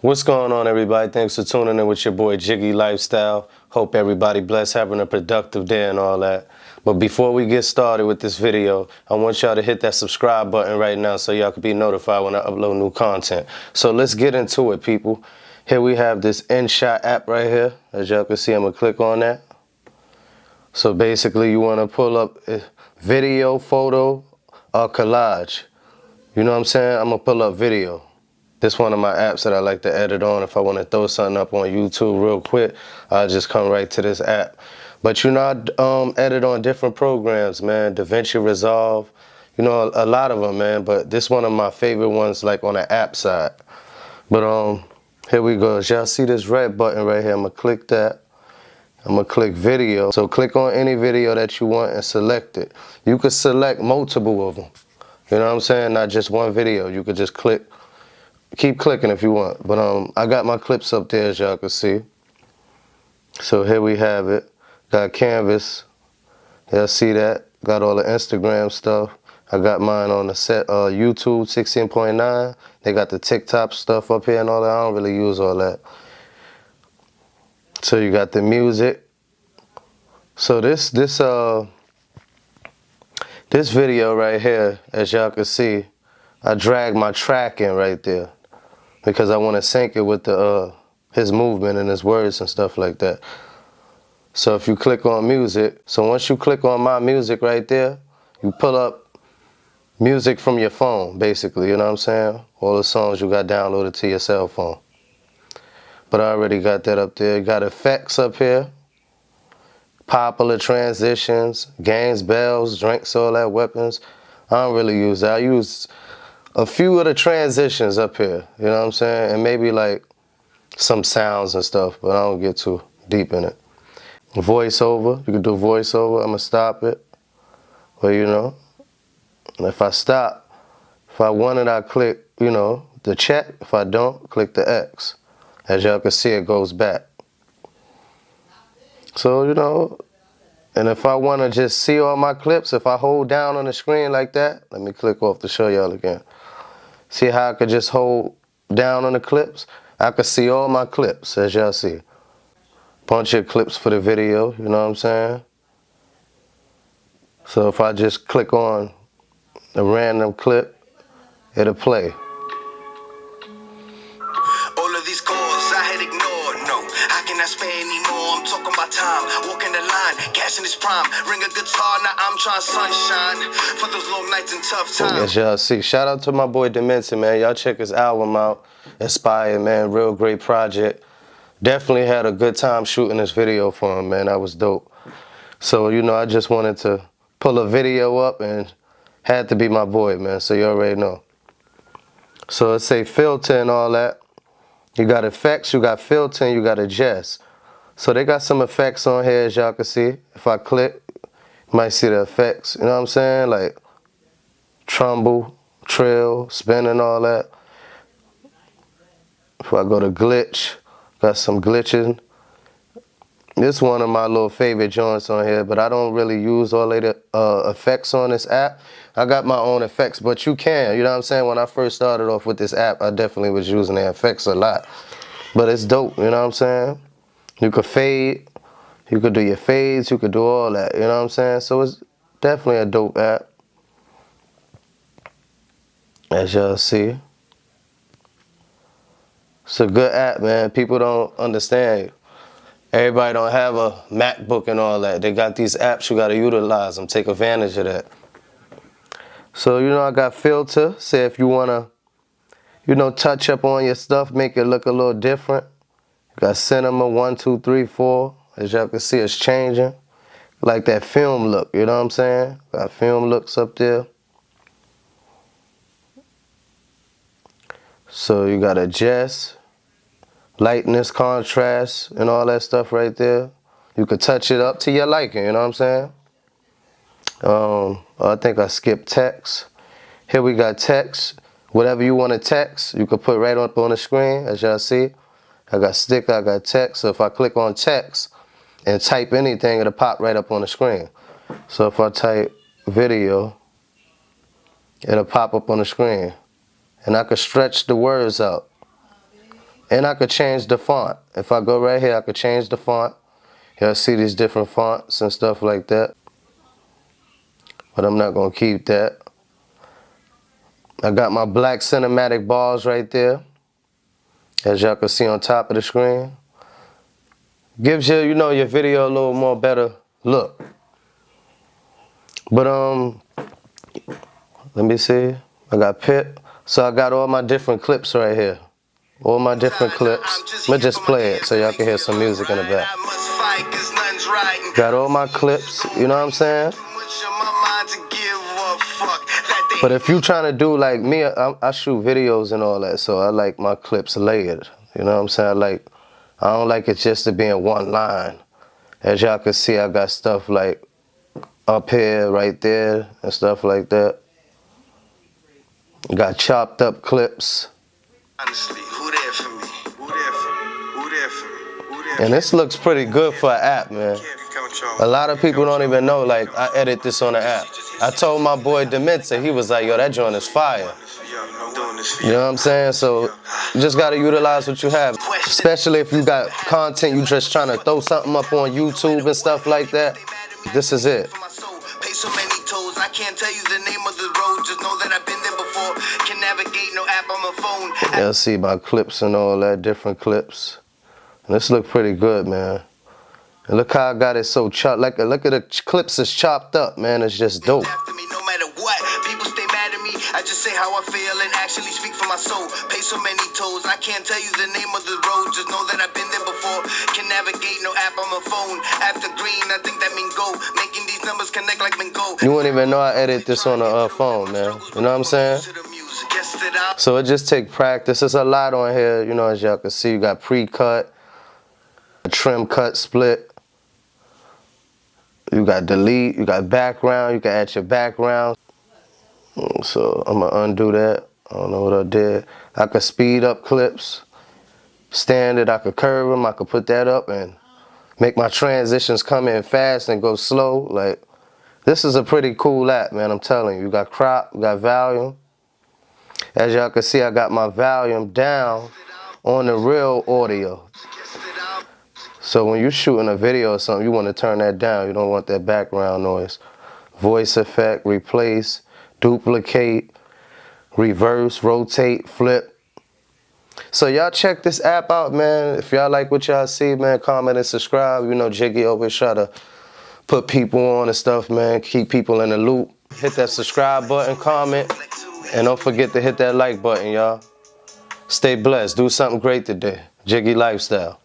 What's going on, everybody? Thanks for tuning in with your boy Jiggy Lifestyle. Hope everybody blessed, having a productive day and all that. But before we get started with this video, I want y'all to hit that subscribe button right now so y'all can be notified when I upload new content. So let's get into it, people. Here we have this inshot app right here. As y'all can see, I'm gonna click on that. So basically you wanna pull up a video, photo, or collage. You know what I'm saying? I'm gonna pull up video. This is one of my apps that I like to edit on. If I want to throw something up on YouTube real quick, I'll just come right to this app. But you know, I edit on different programs, man. DaVinci Resolve, you know, a lot of them, man. But this one of my favorite ones, like on the app side. But here we go. As y'all see this red button right here, I'm gonna click that. I'm gonna click video. So click on any video that you want and select it. You could select multiple of them. You know what I'm saying? Not just one video. You could just keep clicking if you want. But I got my clips up there, as y'all can see. So here we have it. Got Canvas. Y'all see that? Got all the Instagram stuff. I got mine on the set YouTube 16.9. They got the TikTok stuff up here and all that. I don't really use all that. So you got the music. So this video right here, as y'all can see, I drag my track in right there because I want to sync it with the his movement and his words and stuff like that. So if you click on music, so once you click on my music right there, you pull up music from your phone, basically, you know what I'm saying? All the songs you got downloaded to your cell phone. But I already got that up there. You got effects up here, popular transitions, games, bells, drinks, all that, weapons. I don't really use that. I use a few of the transitions up here, you know what I'm saying? And maybe like some sounds and stuff, but I don't get too deep in it. Voiceover, you can do voiceover. I'm gonna stop it. Well, you know, if I stop, if I want it, I click, you know, the check. If I don't, click the X. As y'all can see, it goes back. So, you know, and if I want to just see all my clips, if I hold down on the screen like that, let me click off to show y'all again. See how I could just hold down on the clips? I could see all my clips, as y'all see. Bunch of clips for the video, you know what I'm saying? So if I just click on a random clip, it'll play. All of these calls I had ignored, no, I cannot spare anymore. I'm talking about time, walking the line, cash in this prime, ring a guitar, now I'm trying sunshine for those long nights and tough times. As y'all see, shout out to my boy Dimension, man. Y'all check his album out, Inspired, man. Real great project. Definitely had a good time shooting this video for him, man. That was dope. So, you know, I just wanted to pull a video up and had to be my boy, man. So you already know. So let's say filter and all that. You got effects, you got filter, and you got adjust. So they got some effects on here, as y'all can see. If I click, you might see the effects. You know what I'm saying? Like tremble, trill, spin, and all that. If I go to glitch, got some glitching. This is one of my little favorite joints on here, but I don't really use all of the effects on this app. I got my own effects, but you can, you know what I'm saying? When I first started off with this app, I definitely was using the effects a lot. But it's dope, you know what I'm saying? You could fade, you could do your fades, you could do all that, you know what I'm saying? So it's definitely a dope app, as y'all see. It's a good app, man. People don't understand. Everybody don't have a MacBook and all that. They got these apps, you gotta utilize them, take advantage of that. So, you know, I got filter. Say if you wanna, you know, touch up on your stuff, make it look a little different. You got cinema 1, 2, 3, 4. As y'all can see, it's changing. Like that film look, you know what I'm saying? Got film looks up there. So you got adjust, lightness, contrast, and all that stuff right there. You could touch it up to your liking, you know what I'm saying? I think I skipped text. Here we got text. Whatever you want to text, you could put right up on the screen, as y'all see. I got sticker, I got text. So if I click on text and type anything, it'll pop right up on the screen. So if I type video, it'll pop up on the screen. And I could stretch the words out And I could change the font. If I go right here, I could change the font. Y'all see these different fonts and stuff like that. But I'm not gonna keep that. I got my black cinematic bars right there, as y'all can see on top of the screen. Gives you, you know, your video a little more better look. But let me see. I got Pip. So I got all my different clips right here. All my different clips. Let me just play it so y'all can hear some music in the back. Got all my clips, you know what I'm saying? But if you trying to do like me, I shoot videos and all that, so I like my clips layered. You know what I'm saying? I don't like it just to be in one line. As y'all can see, I got stuff like up here, right there, and stuff like that. Got chopped up clips. Honestly, who there for me? Who there for me? Who there for me? Who there for me? And this looks pretty good for an app, man. A lot of people don't even know, like, I edit this on the app. I told my boy Demenza, he was like, yo, that joint is fire. You know what I'm saying? So you just gotta utilize what you have. Especially if you got content, you just trying to throw something up on YouTube and stuff like that. This is it. So many toes, I can't tell you the name of the road. Just know that I've been there before. Can navigate, no app on my phone. Y'all see my clips and all that, different clips. And this look pretty good, man. And look how I got it so chopped. Like, look at the clips is chopped up, man. It's just dope. After me, no matter what, people stay mad at me. I just say how I feel and actually speak for my soul. Pay so many toes, I can't tell you the name of the road. Just know that I've been there before. Can navigate, no app on my phone. After green, I think that mean go. Making these numbers connect like Mingo. You wouldn't even know I edit this on a phone, man. You know what I'm saying? So it just take practice. There's a lot on here, you know, as y'all can see. You got pre-cut, trim, cut, split. You got delete, you got background, you can add your background. So I'm gonna undo that. I don't know what I did. I could speed up clips, standard, I could curve them, I could put that up and make my transitions come in fast and go slow. Like, this is a pretty cool app, man, I'm telling you. You got crop, you got volume. As y'all can see, I got my volume down on the real audio. So when you're shooting a video or something, you want to turn that down. You don't want that background noise. Voice effect, replace, duplicate, reverse, rotate, flip. So y'all check this app out, man. If y'all like what y'all see, man, comment and subscribe. You know, Jiggy always try to put people on and stuff, man. Keep people in the loop. Hit that subscribe button, comment, and don't forget to hit that like button, y'all. Stay blessed. Do something great today. Jiggy Lifestyle.